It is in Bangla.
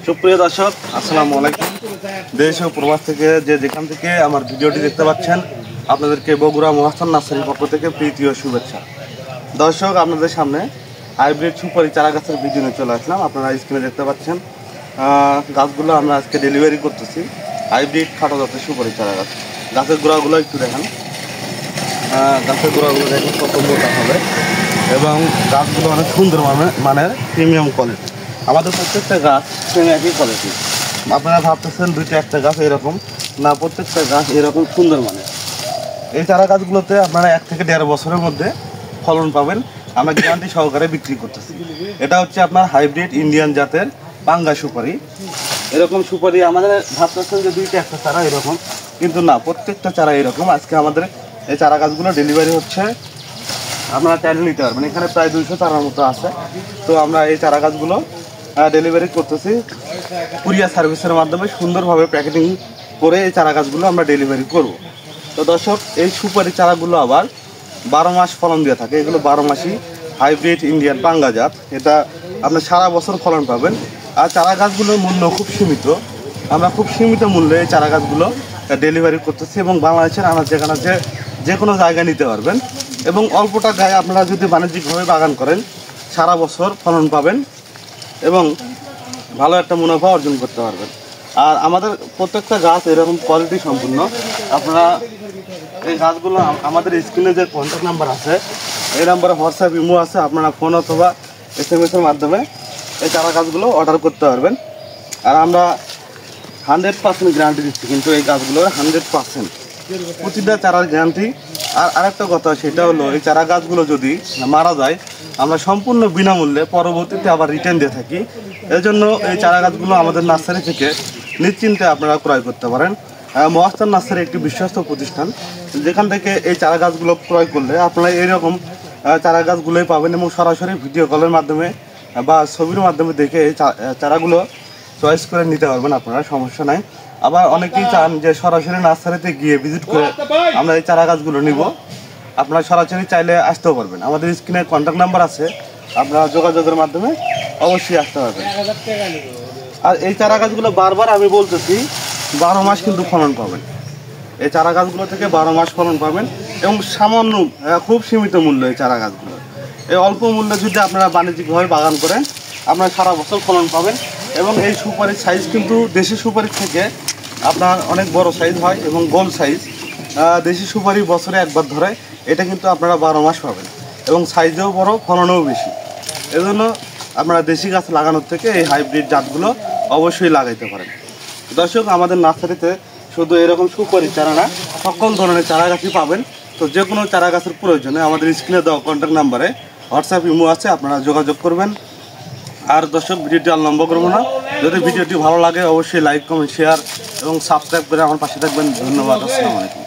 সুপ্রিয় দর্শক, আসসালামু আলাইকুম। দেশ ও প্রবাস থেকে যেখান থেকে আমার ভিডিওটি দেখতে পাচ্ছেন, আপনাদেরকে বগুড়া মহাস্থান নার্সারির পক্ষ থেকে প্রীতি ও শুভেচ্ছা। দর্শক, আপনাদের সামনে হাইব্রিড সুপারি চারা গাছের ভিডিও নিয়ে চলে আসলাম। আপনারা স্ক্রিনে দেখতে পাচ্ছেন গাছগুলো আমরা আজকে ডেলিভারি করতেছি। হাইব্রিড খাটো জাতের সুপারি চারা গাছ। গাছের গোড়াগুলো একটু দেখান। গাছের গোড়াগুলো দেখেন কত মোটা হবে এবং গাছগুলো অনেক সুন্দর মানের প্রিমিয়াম কোয়ালিটি। আমাদের প্রত্যেকটা গাছ সেম একই কোয়ালিটি। আপনারা ভাবতেছেন দুইটা একটা গাছ এরকম না, প্রত্যেকটা গাছ এরকম সুন্দর মানের। এই চারা গাছগুলোতে আপনারা 1 থেকে 1.5 বছরের মধ্যে ফলন পাবেন। আমরা গ্যারান্টি সহকারে বিক্রি করতেছি। এটা হচ্ছে আপনার হাইব্রিড ইন্ডিয়ান জাতের পাঙ্গা সুপারি। এরকম সুপারি আমাদের ভাবতেছেন যে দুইটা একটা চারা এরকম, কিন্তু না, প্রত্যেকটা চারা এরকম। আজকে আমাদের এই চারা গাছগুলো ডেলিভারি হচ্ছে, আপনারা চাইলে নিতে পারবেন। এখানে প্রায় 200 চারার মতো আছে। তো আমরা এই চারা গাছগুলো ডেলিভারি করতেছি কুরিয়ার সার্ভিসের মাধ্যমে। সুন্দরভাবে প্যাকেটিং করে এই চারা গাছগুলো আমরা ডেলিভারি করব। তো দর্শক, এই সুপারি চারাগুলো আবার 12 মাস ফলন দিয়ে থাকে। এগুলো 12 মাসই হাইব্রিড ইন্ডিয়ান পাঙ্গা জাত। এটা আপনার সারা বছর ফলন পাবেন। আর চারা গাছগুলোর মূল্য খুব সীমিত। আমরা খুব সীমিত মূল্যে এই চারা গাছগুলো ডেলিভারি করতেছি এবং বাংলাদেশের যেখানে যে কোনো জায়গায় নিতে পারবেন। এবং অল্প টাকায় আপনারা যদি বাণিজ্যিকভাবে বাগান করেন, সারা বছর ফলন পাবেন এবং ভালো একটা মুনাফা অর্জন করতে পারবেন। আর আমাদের প্রত্যেকটা গাছ এরকম কোয়ালিটি সম্পূর্ণ। আপনারা এই গাছগুলো আমাদের স্ক্রিনে যে কন্ট্যাক্ট নাম্বার আছে, এই নাম্বারে হোয়াটসঅ্যাপ ইমো আছে, আপনারা ফোন অথবা SMS এর মাধ্যমে এই চারা গাছগুলো অর্ডার করতে পারবেন। আর আমরা 100% গ্যারান্টি দিচ্ছি, কিন্তু এই গাছগুলোর 100% প্রতিটা চারার গ্যারান্টি। আর আরেকটা কথা, সেটা হলো এই চারা গাছগুলো যদি মারা যায়, আমরা সম্পূর্ণ বিনামূল্যে পরবর্তীতে আবার রিটার্ন দিয়ে থাকি। এজন্য এই চারা গাছগুলো আমাদের নার্সারি থেকে নিশ্চিন্তে আপনারা ক্রয় করতে পারেন। মহাস্থান নার্সারি একটি বিশ্বস্ত প্রতিষ্ঠান, যেখান থেকে এই চারা গাছগুলো ক্রয় করলে আপনারা এইরকম চারা গাছগুলোই পাবেন এবং সরাসরি ভিডিও কলের মাধ্যমে বা ছবির মাধ্যমে দেখে এই চারাগুলো চয়েস করে নিতে পারবেন আপনারা, সমস্যা নাই। আবার অনেকেই চান যে সরাসরি নার্সারিতে গিয়ে ভিজিট করে আমরা এই চারা গাছগুলো নিব। আপনারা সরাসরি চাইলে আসতেও পারবেন। আমাদের স্ক্রিনে কন্ট্যাক্ট নাম্বার আছে, আপনারা যোগাযোগের মাধ্যমে অবশ্যই আসতে পারবেন। আর এই চারা গাছগুলো বারবার আমি বলতেছি 12 মাস কিন্তু ফলন পাবেন। এই চারা গাছগুলো থেকে 12 মাস ফলন পাবেন এবং সামান্য খুব সীমিত মূল্য এই চারা গাছগুলো। এই অল্প মূল্যে যদি আপনারা বাণিজ্যিকভাবে বাগান করেন, আপনারা সারা বছর ফলন পাবেন। এবং এই সুপারির সাইজ কিন্তু দেশি সুপারির থেকে আপনার অনেক বড় সাইজ হয় এবং গোল সাইজ। দেশি সুপারি বছরে একবার ধরে, এটা কিন্তু আপনারা 12 মাস পাবেন এবং সাইজেও বড়, ফলনেও বেশি। এজন্য আপনারা দেশি গাছ লাগানোর থেকে এই হাইব্রিড জাতগুলো অবশ্যই লাগাইতে পারেন। দর্শক, আমাদের নার্সারিতে শুধু এরকম সুপারি চারা না, সকল ধরনের চারা গাছই পাবেন। তো যে কোনো চারা গাছের প্রয়োজনে আমাদের স্ক্রিনে দেওয়া কন্ট্যাক্ট নাম্বারে হোয়াটসঅ্যাপ ইমো আছে, আপনারা যোগাযোগ করবেন। আর দর্শক, ভিডিওটি আর লম্বা করবো না। যদি ভিডিওটি ভালো লাগে অবশ্যই লাইক, কমেন্ট, শেয়ার এবং সাবস্ক্রাইব করে আমার পাশে থাকবেন। ধন্যবাদ। আসসালামু আলাইকুম।